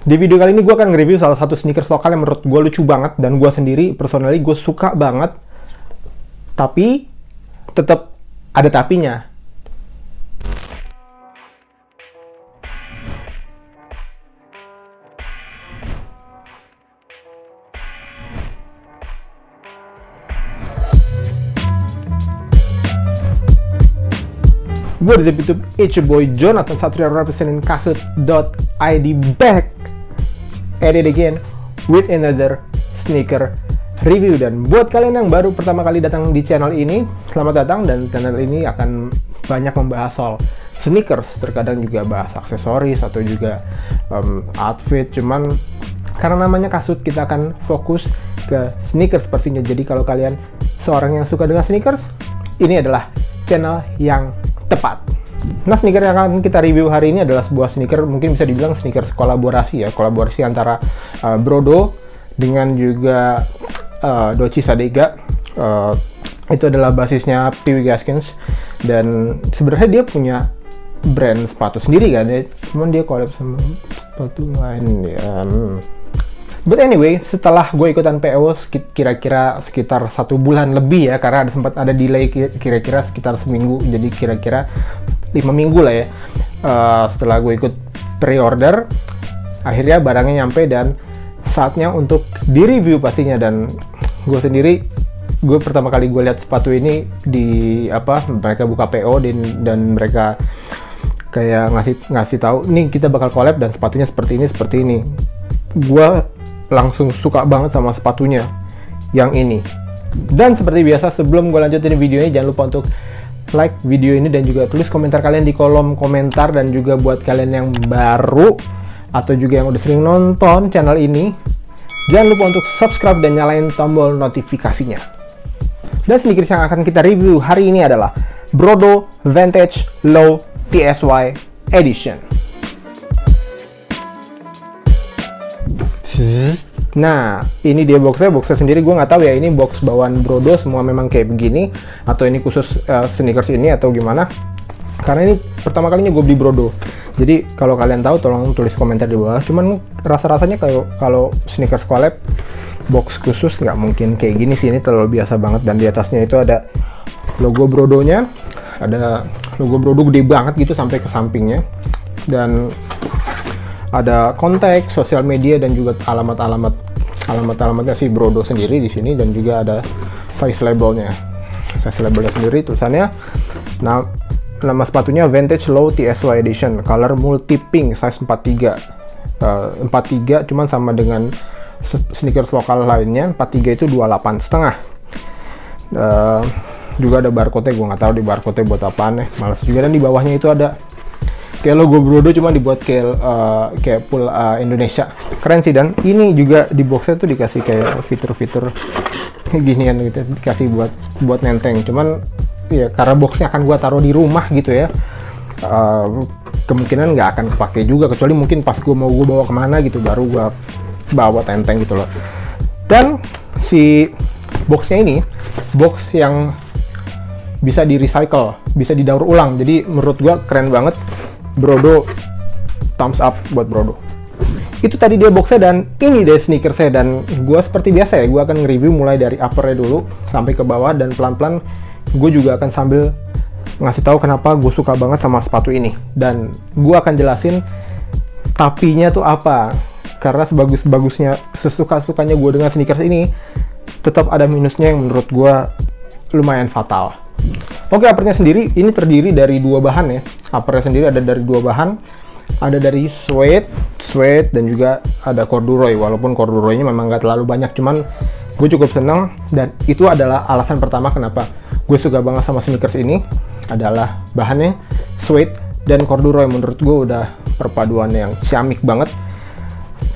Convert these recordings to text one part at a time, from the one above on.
Di video kali ini gue akan nge-review salah satu sneakers lokal yang menurut gue lucu banget, dan gue sendiri personally gue suka banget. Tapi tetap ada tapinya. What is up YouTube? It's your boy Jonathan Satria representing Kasut.id back at it again with another sneaker review. Dan buat kalian yang baru pertama kali datang di channel ini, selamat datang. Dan channel ini akan banyak membahas soal sneakers, terkadang juga bahas aksesoris atau juga outfit. Cuman karena namanya Kasut, kita akan fokus ke sneakers pastinya. Jadi kalau kalian seorang yang suka dengan sneakers, ini adalah channel yang tepat. Nah, sneaker yang akan kita review hari ini adalah sebuah sneaker, mungkin bisa dibilang sneakers kolaborasi ya, kolaborasi antara Brodo dengan juga Dochi Sadega. Itu adalah basisnya Peewee Gaskins, dan sebenarnya dia punya brand sepatu sendiri kan ya, cuman dia collab sama sepatu lain ya. But anyway, setelah gue ikutan PO kira-kira sekitar 1 bulan lebih ya, karena sempat ada delay kira-kira sekitar seminggu, jadi kira-kira 5 minggu lah ya. Setelah gue ikut pre-order, akhirnya barangnya nyampe dan saatnya untuk di-review pastinya. Dan gue pertama kali gue lihat sepatu ini di mereka buka PO dan mereka kayak ngasih tahu, nih kita bakal collab dan sepatunya seperti ini. Gue langsung suka banget sama sepatunya yang ini. Dan seperti biasa, sebelum gue lanjutin video ini, jangan lupa untuk like video ini dan juga tulis komentar kalian di kolom komentar. Dan juga buat kalian yang baru atau juga yang udah sering nonton channel ini, jangan lupa untuk subscribe dan nyalain tombol notifikasinya. Dan sneakers yang akan kita review hari ini adalah Brodo Vintage Low TSY Edition. Nah, ini dia boxnya sendiri. Gue nggak tahu ya, ini box bawaan Brodo semua memang kayak begini atau ini khusus sneakers ini atau gimana, karena ini pertama kalinya gue beli Brodo. Jadi kalau kalian tahu, tolong tulis komentar di bawah. Cuman rasa-rasanya kalau sneakers collab box khusus nggak mungkin kayak gini sih, ini terlalu biasa banget. Dan di atasnya itu ada logo Brodonya, ada logo Brodo gede banget gitu sampai ke sampingnya, dan ada kontak, sosial media, dan juga alamatnya si Brodo sendiri di sini. Dan juga ada size labelnya sendiri, tulisannya. Nah, nama sepatunya Vintage Low TSY Edition, color multi pink, size 43, cuman sama dengan sneakers lokal lainnya. 43 itu 28,5. Juga ada barcode-nya, gue nggak tahu di barcode-nya buat apaan ya, males juga. Dan di bawahnya itu ada kayak logo Brodo, cuma dibuat kayak full Indonesia. Keren sih. Dan ini juga di boxnya tuh dikasih kayak fitur-fitur ginian gitu, dikasih buat nenteng. Cuman ya karena boxnya akan gua taruh di rumah gitu ya, kemungkinan nggak akan kepake juga, kecuali mungkin pas gua bawa kemana gitu, baru gua bawa tenteng gitu loh. Dan si boxnya ini box yang bisa di recycle, bisa didaur ulang. Jadi menurut gua keren banget. Brodo, thumbs up buat Brodo. Itu tadi dia boxnya, dan ini deh sneakersnya. Dan gue seperti biasa ya, gue akan nge-review mulai dari uppernya dulu sampai ke bawah, dan pelan-pelan gue juga akan sambil ngasih tahu kenapa gue suka banget sama sepatu ini. Dan gue akan jelasin tapinya tuh apa, karena sebagus-bagusnya, sesuka-sukanya gue dengan sneakers ini, tetap ada minusnya yang menurut gue lumayan fatal. Oke, uppernya sendiri ini terdiri dari 2 bahan ya. Uppernya sendiri ada dari 2 bahan. Ada dari suede, dan juga ada corduroy. Walaupun corduroynya memang nggak terlalu banyak, cuman gue cukup seneng. Dan itu adalah alasan pertama kenapa gue suka banget sama sneakers ini, adalah bahannya suede dan corduroy. Menurut gue udah perpaduan yang ciamik banget.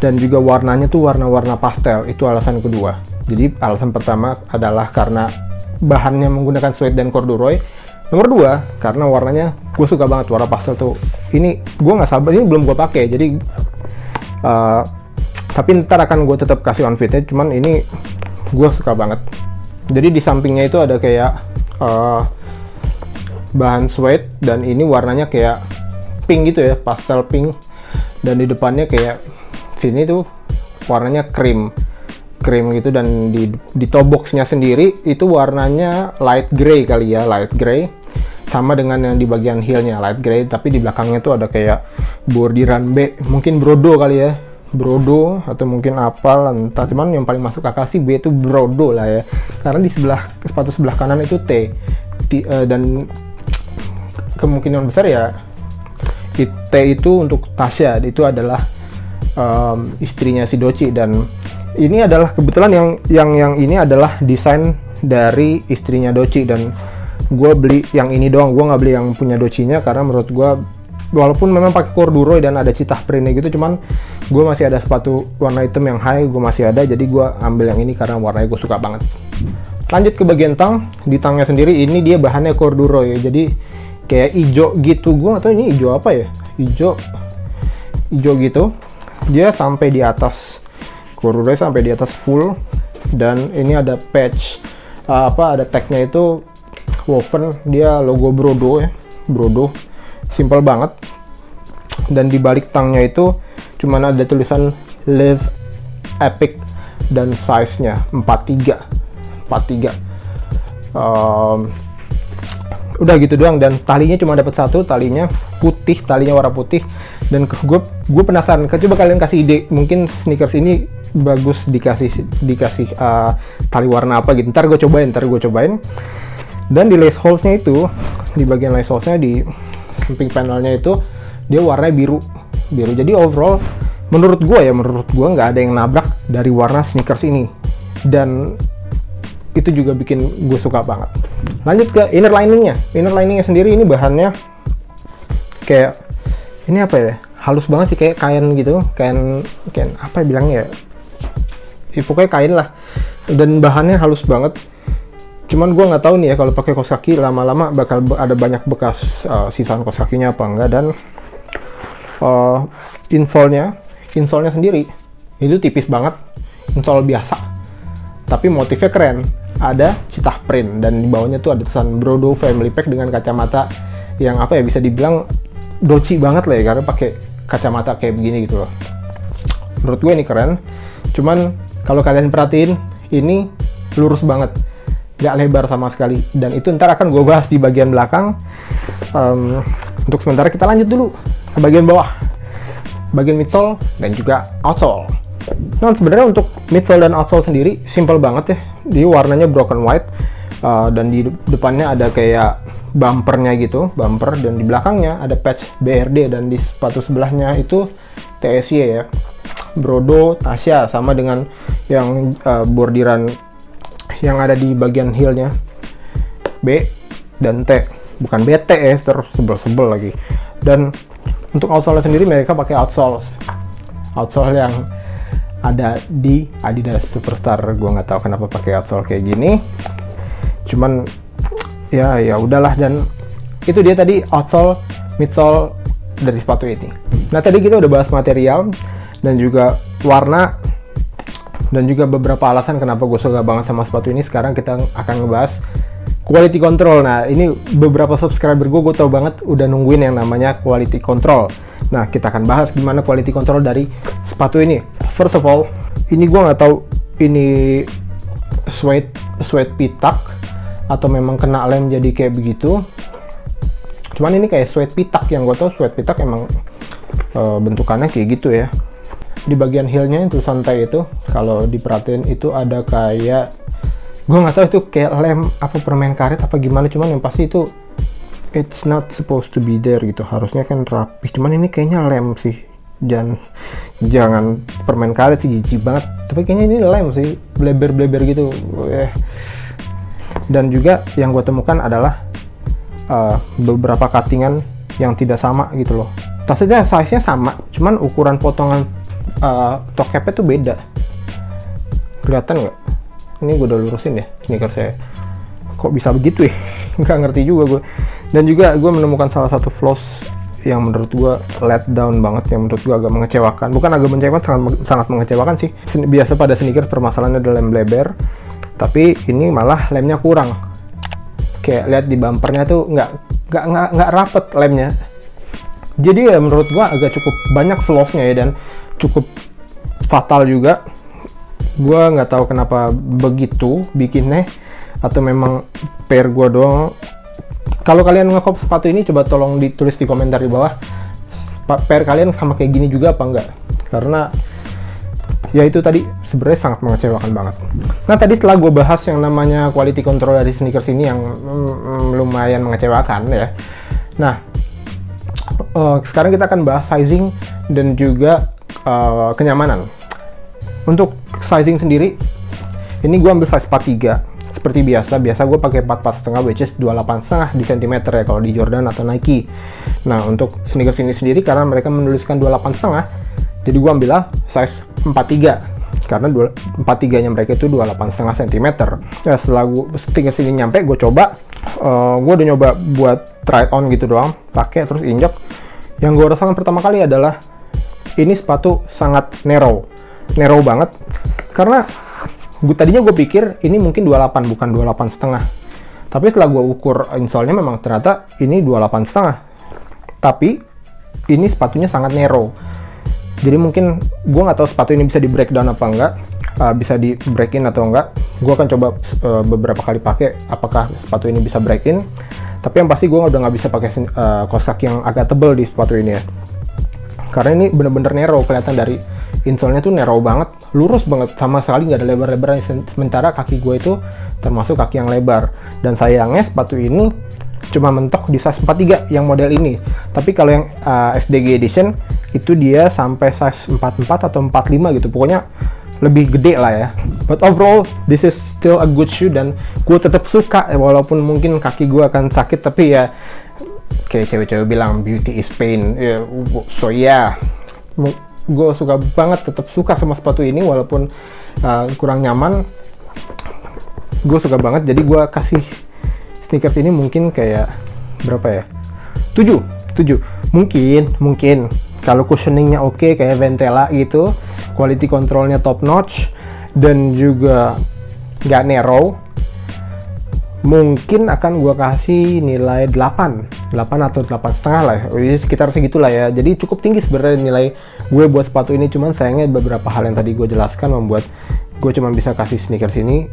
Dan juga warnanya tuh warna-warna pastel. Itu alasan kedua. Jadi alasan pertama adalah karena bahannya menggunakan suede dan corduroy. Nomor 2, karena warnanya gue suka banget, warna pastel tuh. Ini gue nggak sabar, ini belum gue pakai, jadi tapi ntar akan gue tetap kasih on fitnya. Cuman ini gue suka banget. Jadi di sampingnya itu ada kayak bahan suede, dan ini warnanya kayak pink gitu ya, pastel pink. Dan di depannya kayak sini tuh warnanya cream gitu, dan di toe boxnya sendiri itu warnanya light gray kali ya, light gray, sama dengan yang di bagian heelnya light gray, tapi di belakangnya tuh ada kayak bordiran B, mungkin brodo kali ya, brodo atau mungkin apa entah, cuman yang paling masuk akal sih B itu brodo lah ya, karena di sepatu sebelah kanan itu T, dan kemungkinan besar ya T itu untuk Tasya, itu adalah istrinya si Doci, dan ini adalah kebetulan yang ini adalah desain dari istrinya Doci, dan gue beli yang ini doang, gue nggak beli yang punya Docinya karena menurut gue walaupun memang pakai corduroy dan ada citah printnya gitu, cuman gue masih ada sepatu warna hitam yang high, gue masih ada, jadi gue ambil yang ini karena warnanya gue suka banget. Lanjut ke bagian tang, di tangnya sendiri ini dia bahannya corduroy, jadi kayak hijau gitu, gue nggak tahu ini hijau apa ya, hijau gitu, dia sampai di atas corduroy, sampai di atas full, dan ini ada patch ada tagnya itu woven, dia logo brodo ya, brodo, simple banget, dan di balik tangnya itu cuman ada tulisan Live Epic dan size-nya 43. Udah gitu doang, dan talinya cuma dapat satu, talinya warna putih, dan gue penasaran, coba kalian kasih ide, mungkin sneakers ini bagus dikasih tali warna apa gitu, ntar gue cobain. Dan di lace holes-nya itu, di bagian lace holes-nya di samping panelnya itu dia warnanya biru, jadi overall menurut gue nggak ada yang nabrak dari warna sneakers ini, dan itu juga bikin gue suka banget. Lanjut ke inner liningnya sendiri, ini bahannya kayak ini apa ya, halus banget sih, kayak kain gitu, kain apa ya bilangnya ya, pokoknya kain lah, dan bahannya halus banget. Cuman gue nggak tahu nih ya kalau pakai kaos kaki lama-lama bakal ada banyak bekas sisaan kaos kakinya apa enggak. Dan insole-nya sendiri itu tipis banget, insole biasa, tapi motifnya keren, ada citah print, dan di bawahnya tuh ada tulisan Brodo Family Pack dengan kacamata yang apa ya, bisa dibilang Doci banget lah ya, karena pakai kacamata kayak begini gitu loh. Menurut gue ini keren, cuman kalau kalian perhatiin ini lurus banget, gak lebar sama sekali, dan itu ntar akan gue bahas di bagian belakang. Untuk sementara kita lanjut dulu ke bagian bawah, bagian midsole dan juga outsole. Nah, sebenarnya untuk midsole dan outsole sendiri simple banget ya, dia warnanya broken white, dan di depannya ada kayak bumpernya gitu, bumper, dan di belakangnya ada patch BRD, dan di sepatu sebelahnya itu TSY ya, Brodo Tasya, sama dengan yang bordiran yang ada di bagian heelnya B dan T, bukan BT ya, terus sebel lagi. Dan untuk outsole sendiri mereka pakai outsole yang ada di Adidas Superstar. Gue nggak tahu kenapa pakai outsole kayak gini, cuman ya udahlah. Dan itu dia tadi outsole, midsole dari sepatu ini. Nah, tadi kita udah bahas material dan juga warna dan juga beberapa alasan kenapa gue suka banget sama sepatu ini. Sekarang kita akan ngebahas quality control. Nah, ini beberapa subscriber gue tau banget udah nungguin yang namanya quality control. Nah, kita akan bahas gimana quality control dari sepatu ini. First of all, ini gue nggak tahu ini suede pitak atau memang kena lem jadi kayak begitu. Cuman ini kayak suede pitak, yang gue tahu suede pitak emang bentukannya kayak gitu ya. Di bagian heelnya itu santai itu, kalau diperhatiin itu ada kayak, gue nggak tahu itu kayak lem apa permen karet apa gimana, cuman yang pasti itu it's not supposed to be there gitu, harusnya kan rapi, cuman ini kayaknya lem sih. Jangan permen karet sih, jijik banget, tapi kayaknya ini lem sih, bleber gitu. Dan juga yang gue temukan adalah beberapa cuttingan yang tidak sama gitu loh. Tasnya size-nya sama, cuman ukuran potongan toe cap-nya tuh beda. Kelihatan nggak? Ini gue udah lurusin ya sneaker saya. Kok bisa begitu ya? Nggak ngerti juga gue. Dan juga gue menemukan salah satu flaws yang menurut gue let down banget, yang menurut gue agak mengecewakan. Bukan agak mengecewakan, sangat mengecewakan sih. Biasa pada sneaker permasalahannya ada lem bleber, tapi ini malah lemnya kurang. Kayak lihat di bumpernya tuh nggak rapet lemnya. Jadi ya menurut gua agak cukup banyak flaws-nya ya, dan cukup fatal juga. Gue nggak tahu kenapa begitu bikinnya, atau memang pair gue doang. Kalau kalian ngekop sepatu ini, coba tolong ditulis di komentar di bawah, pair kalian sama kayak gini juga apa enggak, karena ya itu tadi sebenarnya sangat mengecewakan banget. Nah, tadi setelah gue bahas yang namanya quality control dari sneakers ini yang lumayan mengecewakan ya. Nah, sekarang kita akan bahas sizing dan juga kenyamanan. Untuk sizing sendiri, ini gue ambil size 43. Seperti biasa gue pakai 44,5, which is 28,5 di centimeter ya kalau di Jordan atau Nike. Nah, untuk sneakers ini sendiri karena mereka menuliskan 28,5, jadi gue ambil lah size 43 karena 43-nya mereka itu 28,5 cm. Ya, setelah sneakers ini nyampe, gue coba, gue udah nyoba buat try on gitu doang, pakai terus injek. Yang gue rasakan pertama kali adalah ini sepatu sangat narrow banget, karena tadinya gue pikir ini mungkin 28 bukan 28,5, tapi setelah gue ukur insole-nya memang ternyata ini 28,5, tapi ini sepatunya sangat narrow. Jadi mungkin gue nggak tahu sepatu ini bisa di breakdown apa enggak, bisa di break in atau enggak. Gue akan coba beberapa kali pakai apakah sepatu ini bisa break in, tapi yang pasti gue udah nggak bisa pakai kaos kaki yang agak tebel di sepatu ini ya, karena ini bener-bener narrow. Kelihatan dari insole-nya tuh narrow banget, lurus banget, sama sekali nggak ada lebar-lebarnya. Sementara kaki gue itu termasuk kaki yang lebar, dan sayangnya sepatu ini cuma mentok di size 43 yang model ini. Tapi kalau yang SDG edition itu dia sampai size 44 atau 45 gitu, pokoknya lebih gede lah ya. But overall this is still a good shoe, dan gue tetap suka walaupun mungkin kaki gue akan sakit, tapi ya kayak cewek-cewek bilang beauty is pain. So yeah, gue suka banget, tetap suka sama sepatu ini walaupun kurang nyaman. Gue suka banget, jadi gue kasih sneakers ini mungkin kayak berapa ya, 7 mungkin kalau cushioningnya oke, kayak Ventela gitu, quality controlnya top notch, dan juga nggak narrow, mungkin akan gue kasih nilai 8 atau 8,5 lah, sekitar segitulah ya. Jadi cukup tinggi sebenarnya nilai gue buat sepatu ini, cuman sayangnya beberapa hal yang tadi gue jelaskan membuat gue cuma bisa kasih sneakers ini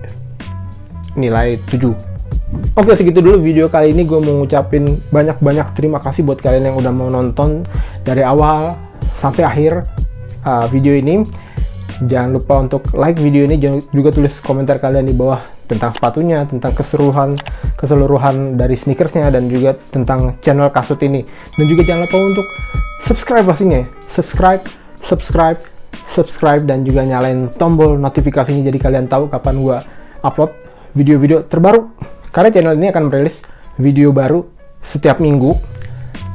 nilai 7. Oke, segitu dulu video kali ini. Gue mau ngucapin banyak-banyak terima kasih buat kalian yang udah mau nonton dari awal sampai akhir video ini. Jangan lupa untuk like video ini, jangan juga tulis komentar kalian di bawah tentang sepatunya, tentang keseluruhan dari sneakersnya, dan juga tentang channel Kasut ini. Dan juga jangan lupa untuk subscribe pastinya, subscribe, dan juga nyalain tombol notifikasinya jadi kalian tahu kapan gue upload video-video terbaru. Karena channel ini akan merilis video baru setiap minggu,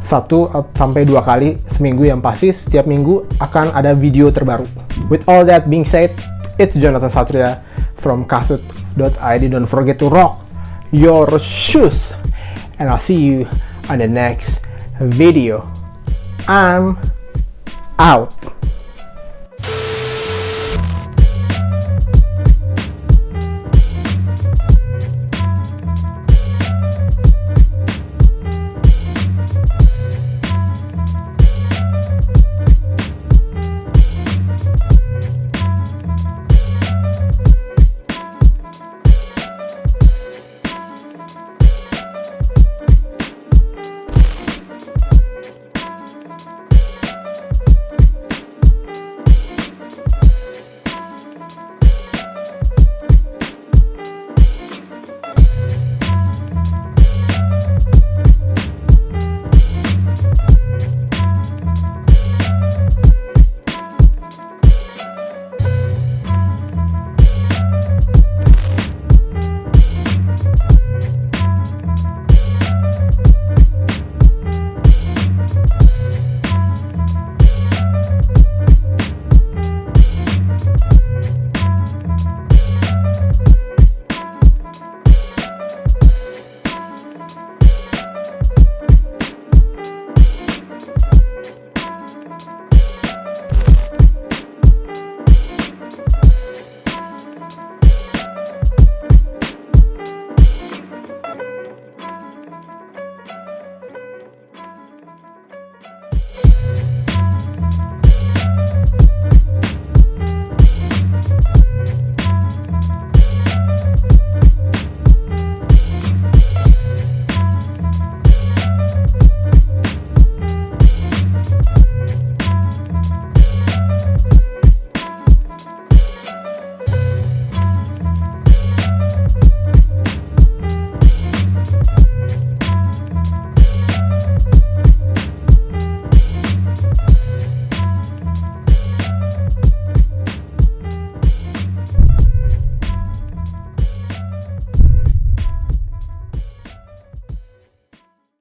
1 sampai 2 kali seminggu yang pasti. Setiap minggu akan ada video terbaru. With all that being said, it's Jonathan Satria from kasut.id. Don't forget to rock your shoes, and I'll see you on the next video. I'm out.